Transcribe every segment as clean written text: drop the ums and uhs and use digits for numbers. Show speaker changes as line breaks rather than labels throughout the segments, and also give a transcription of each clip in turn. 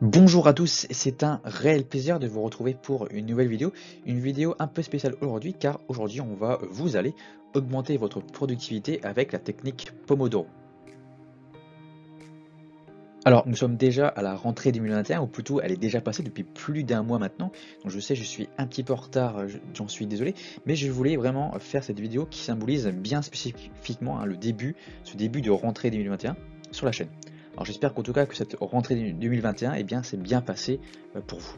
Bonjour à tous, c'est un réel plaisir de vous retrouver pour une vidéo un peu spéciale aujourd'hui car aujourd'hui vous allez augmenter votre productivité avec la technique Pomodoro. Alors nous sommes déjà à la rentrée 2021 ou plutôt elle est déjà passée depuis plus d'un mois maintenant, donc je sais je suis un petit peu en retard, j'en suis désolé, mais je voulais vraiment faire cette vidéo qui symbolise bien spécifiquement ce début de rentrée 2021 sur la chaîne. Alors j'espère qu'en tout cas que cette rentrée 2021 eh bien, s'est bien passée pour vous.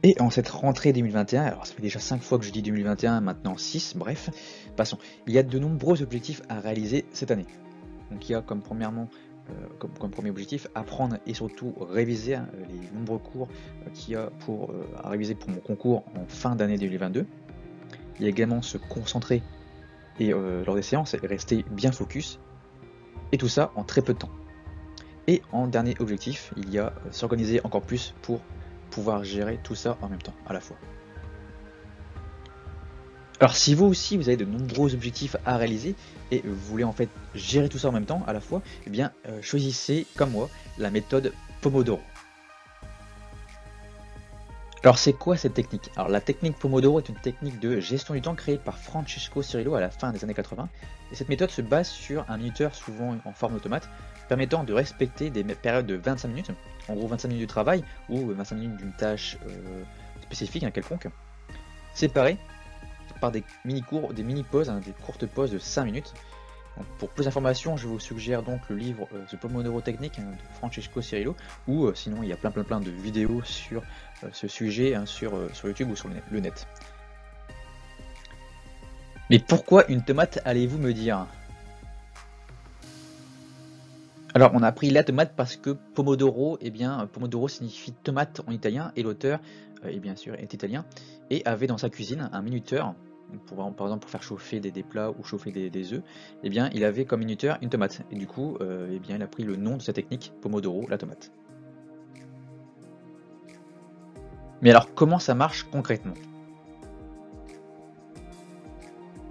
Et en cette rentrée 2021, alors ça fait déjà 5 fois que je dis 2021, maintenant 6, bref, passons. Il y a de nombreux objectifs à réaliser cette année. Donc il y a comme premier objectif apprendre et surtout réviser les nombreux cours qu'il y a à réviser pour mon concours en fin d'année 2022. Il y a également se concentrer et lors des séances rester bien focus et tout ça en très peu de temps. Et en dernier objectif, il y a s'organiser encore plus pour pouvoir gérer tout ça en même temps, à la fois. Alors si vous aussi vous avez de nombreux objectifs à réaliser et vous voulez en fait gérer tout ça en même temps à la fois, eh bien choisissez comme moi la méthode Pomodoro. Alors c'est quoi cette technique? Alors la technique Pomodoro est une technique de gestion du temps créée par Francesco Cirillo à la fin des années 80 et cette méthode se base sur un minuteur souvent en forme d'automate permettant de respecter des périodes de 25 minutes, en gros 25 minutes de travail ou 25 minutes d'une tâche spécifique, quelconque, séparées par des mini-cours, des mini-pauses, des courtes pauses de 5 minutes. Donc, pour plus d'informations, je vous suggère donc le livre The Pomodoro Technique de Francesco Cirillo, ou sinon il y a plein de vidéos sur ce sujet sur YouTube ou sur le net. Mais pourquoi une tomate, allez-vous me dire? Alors on a pris la tomate parce que Pomodoro, Pomodoro signifie tomate en italien et l'auteur, bien sûr, est italien et avait dans sa cuisine un minuteur. Par exemple pour faire chauffer des plats ou chauffer des œufs, eh bien il avait comme minuteur une tomate et du coup il a pris le nom de sa technique Pomodoro, la tomate. Mais alors comment ça marche concrètement?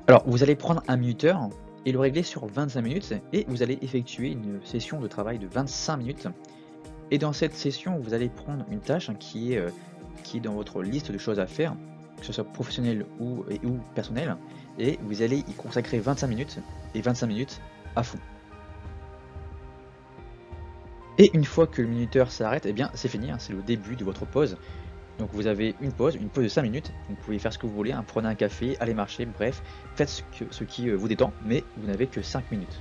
Alors vous allez prendre un minuteur et le régler sur 25 minutes et vous allez effectuer une session de travail de 25 minutes. Et dans cette session, vous allez prendre une tâche qui est dans votre liste de choses à faire, que ce soit professionnel ou personnel, et vous allez y consacrer 25 minutes, et 25 minutes à fond. Et une fois que le minuteur s'arrête, eh bien c'est fini, c'est le début de votre pause. Donc vous avez une pause de 5 minutes, vous pouvez faire ce que vous voulez, prenez un café, allez marcher, bref, faites ce qui vous détend, mais vous n'avez que 5 minutes.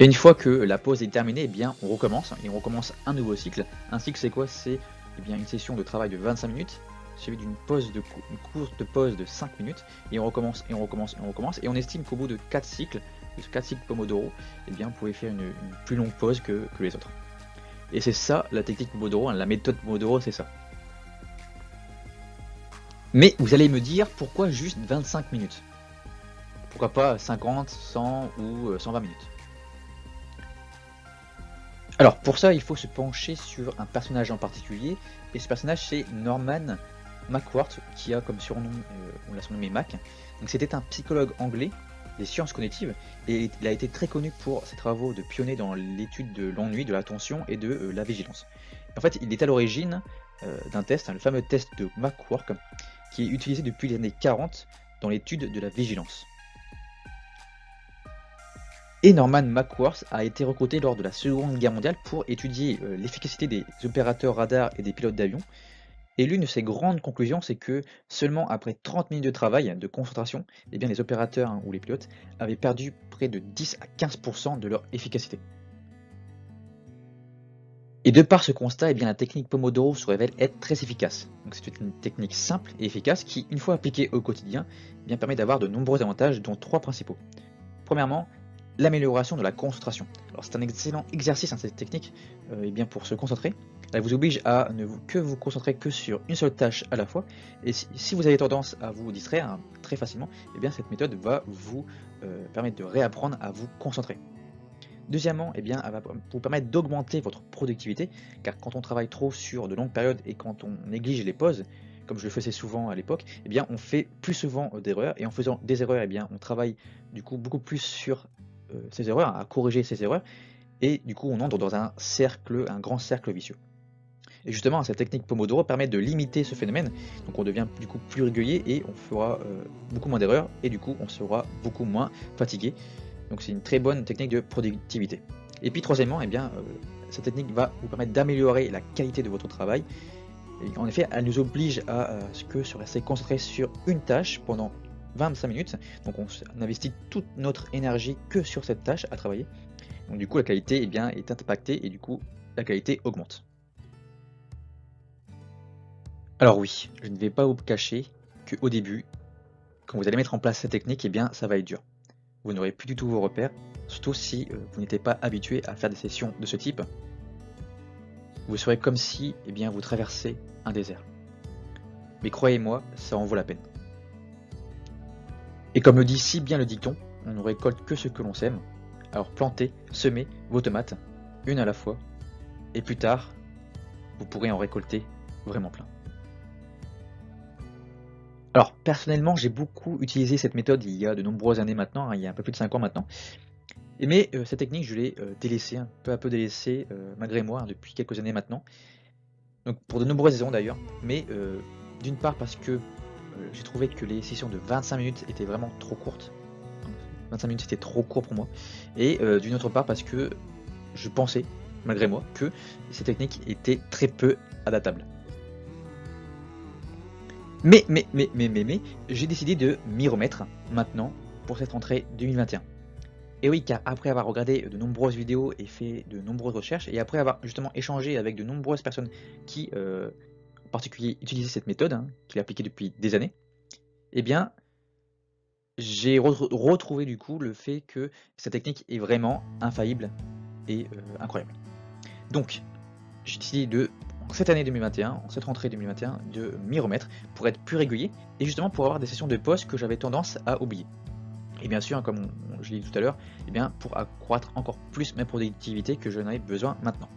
Et une fois que la pause est terminée, eh bien on recommence, et on recommence un nouveau cycle. Un cycle c'est quoi? C'est une session de travail de 25 minutes, suivie d'une courte pause de 5 minutes, et on recommence, et on recommence, et on recommence, et on estime qu'au bout de 4 cycles Pomodoro, eh bien, vous pouvez faire une plus longue pause que les autres. Et c'est ça la technique Pomodoro, la méthode Pomodoro, c'est ça. Mais vous allez me dire, pourquoi juste 25 minutes? Pourquoi pas 50, 100 ou 120 minutes? Alors pour ça, il faut se pencher sur un personnage en particulier, et ce personnage c'est Norman McWhorter, qui a comme surnom, on l'a surnommé Mac. Donc c'était un psychologue anglais des sciences cognitives, et il a été très connu pour ses travaux de pionnier dans l'étude de l'ennui, de l'attention et de la vigilance. En fait, il est à l'origine d'un test, le fameux test de McWhorter, qui est utilisé depuis les années 40 dans l'étude de la vigilance. Et Norman McWhorter a été recruté lors de la Seconde Guerre mondiale pour étudier l'efficacité des opérateurs radars et des pilotes d'avion. Et l'une de ses grandes conclusions, c'est que seulement après 30 minutes de travail, de concentration, eh bien les opérateurs ou les pilotes avaient perdu près de 10 à 15% de leur efficacité. Et de par ce constat, eh bien, la technique Pomodoro se révèle être très efficace. Donc c'est une technique simple et efficace qui, une fois appliquée au quotidien, eh bien, permet d'avoir de nombreux avantages, dont 3 principaux. Premièrement, l'amélioration de la concentration. Alors c'est un excellent exercice cette technique pour se concentrer. Elle vous oblige à ne vous concentrer que sur une seule tâche à la fois. Et si vous avez tendance à vous distraire très facilement, eh bien cette méthode va vous permettre de réapprendre à vous concentrer. Deuxièmement, elle va vous permettre d'augmenter votre productivité, car quand on travaille trop sur de longues périodes et quand on néglige les pauses, comme je le faisais souvent à l'époque, eh bien on fait plus souvent d'erreurs, et en faisant des erreurs, eh bien on travaille du coup beaucoup plus sur ces erreurs, à corriger ces erreurs, et du coup on entre dans un grand cercle vicieux. Et justement, cette technique Pomodoro permet de limiter ce phénomène, donc on devient du coup plus régulier et on fera beaucoup moins d'erreurs, et du coup on sera beaucoup moins fatigué. Donc c'est une très bonne technique de productivité. Et puis troisièmement, cette technique va vous permettre d'améliorer la qualité de votre travail. Et en effet, elle nous oblige à rester concentré sur une tâche pendant 25 minutes. Donc on investit toute notre énergie que sur cette tâche à travailler. Donc du coup la qualité est impactée et du coup la qualité augmente. Alors oui, je ne vais pas vous cacher qu'au début, quand vous allez mettre en place cette technique, ça va être dur. Vous n'aurez plus du tout vos repères, surtout si vous n'étiez pas habitué à faire des sessions de ce type. Vous serez comme si vous traversez un désert. Mais croyez-moi, ça en vaut la peine. Et comme le dit si bien le dicton, on ne récolte que ce que l'on sème. Alors plantez, semez vos tomates, une à la fois, et plus tard, vous pourrez en récolter vraiment plein. Alors personnellement, j'ai beaucoup utilisé cette méthode il y a de nombreuses années maintenant, il y a un peu plus de 5 ans maintenant. Mais cette technique, je l'ai délaissée, peu à peu délaissée, malgré moi, depuis quelques années maintenant. Donc pour de nombreuses raisons d'ailleurs, mais d'une part parce que j'ai trouvé que les sessions de 25 minutes étaient vraiment trop courtes. 25 minutes c'était trop court pour moi. Et d'une autre part parce que je pensais, malgré moi, que ces techniques étaient très peu adaptables. Mais, j'ai décidé de m'y remettre maintenant pour cette rentrée 2021. Et oui, car après avoir regardé de nombreuses vidéos et fait de nombreuses recherches, et après avoir justement échangé avec de nombreuses personnes qui, en particulier, utilisaient cette méthode, qui l'appliquaient depuis des années, j'ai retrouvé du coup le fait que cette technique est vraiment infaillible et incroyable. Donc, j'ai décidé cette année 2021, en cette rentrée 2021, de m'y remettre pour être plus régulier et justement pour avoir des sessions de pause que j'avais tendance à oublier. Et bien sûr, comme je l'ai dit tout à l'heure, pour accroître encore plus ma productivité que je n'en ai besoin maintenant.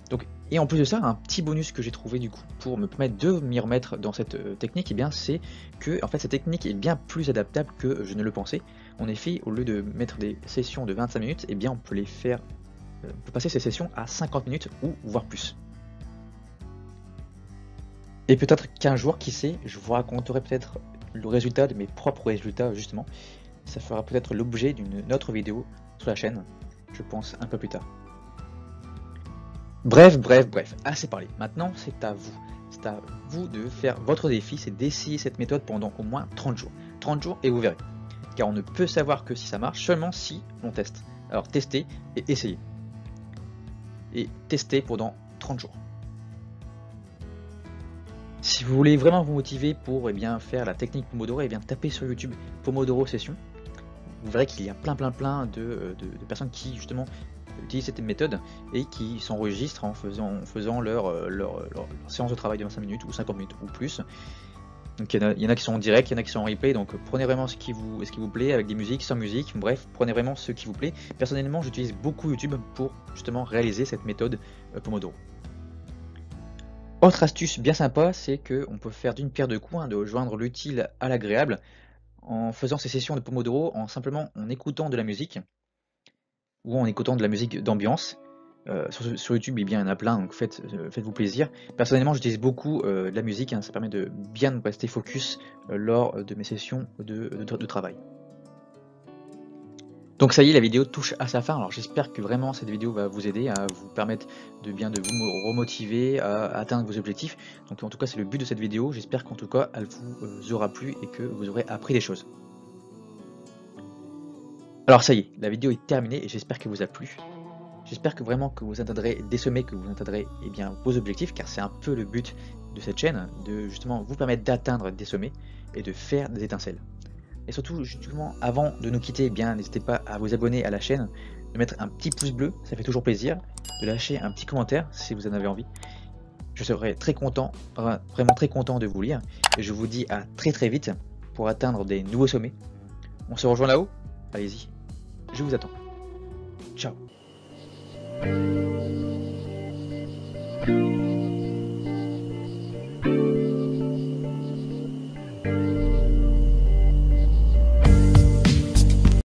Donc, et en plus de ça, un petit bonus que j'ai trouvé du coup pour me permettre de m'y remettre dans cette technique, c'est que en fait cette technique est bien plus adaptable que je ne le pensais. En effet, au lieu de mettre des sessions de 25 minutes, on peut les faire, on peut passer ces sessions à 50 minutes ou voire plus. Et peut-être qu'un jour, qui sait, je vous raconterai peut-être le résultat de mes propres résultats justement. Ça fera peut-être l'objet d'une autre vidéo sur la chaîne, je pense un peu plus tard. Bref, assez parlé. Maintenant, c'est à vous. C'est à vous de faire votre défi, c'est d'essayer cette méthode pendant au moins 30 jours. 30 jours et vous verrez. Car on ne peut savoir que si ça marche seulement si on teste. Alors testez et essayez. Et testez pendant 30 jours. Si vous voulez vraiment vous motiver pour faire la technique Pomodoro, tapez sur YouTube Pomodoro Session. Vous verrez qu'il y a plein de personnes qui justement utilisent cette méthode et qui s'enregistrent en faisant leur séance de travail de 25 minutes ou 50 minutes ou plus. Donc il y en a qui sont en direct, il y en a qui sont en replay, donc prenez vraiment ce qui vous plaît, avec des musiques, sans musique, bref, prenez vraiment ce qui vous plaît. Personnellement, j'utilise beaucoup YouTube pour justement réaliser cette méthode Pomodoro. Autre astuce bien sympa, c'est qu'on peut faire d'une pierre deux coups, de joindre l'utile à l'agréable, en faisant ces sessions de Pomodoro, en écoutant de la musique, ou en écoutant de la musique d'ambiance. Sur YouTube, il y en a plein, donc faites-vous plaisir. Personnellement, j'utilise beaucoup de la musique, ça permet de bien rester focus lors de mes sessions de travail. Donc ça y est, la vidéo touche à sa fin. Alors j'espère que vraiment cette vidéo va vous aider à vous permettre de vous remotiver à atteindre vos objectifs. Donc en tout cas, c'est le but de cette vidéo. J'espère qu'en tout cas, elle vous aura plu et que vous aurez appris des choses. Alors ça y est, la vidéo est terminée et j'espère qu'elle vous a plu. J'espère que vraiment que vous atteindrez des sommets, que vous atteindrez vos objectifs, car c'est un peu le but de cette chaîne, de justement vous permettre d'atteindre des sommets et de faire des étincelles. Et surtout, justement, avant de nous quitter, n'hésitez pas à vous abonner à la chaîne, de mettre un petit pouce bleu, ça fait toujours plaisir, de lâcher un petit commentaire si vous en avez envie. Je serai très content, vraiment très content de vous lire, et je vous dis à très vite pour atteindre des nouveaux sommets. On se rejoint là-haut? Allez-y, je vous attends. Ciao.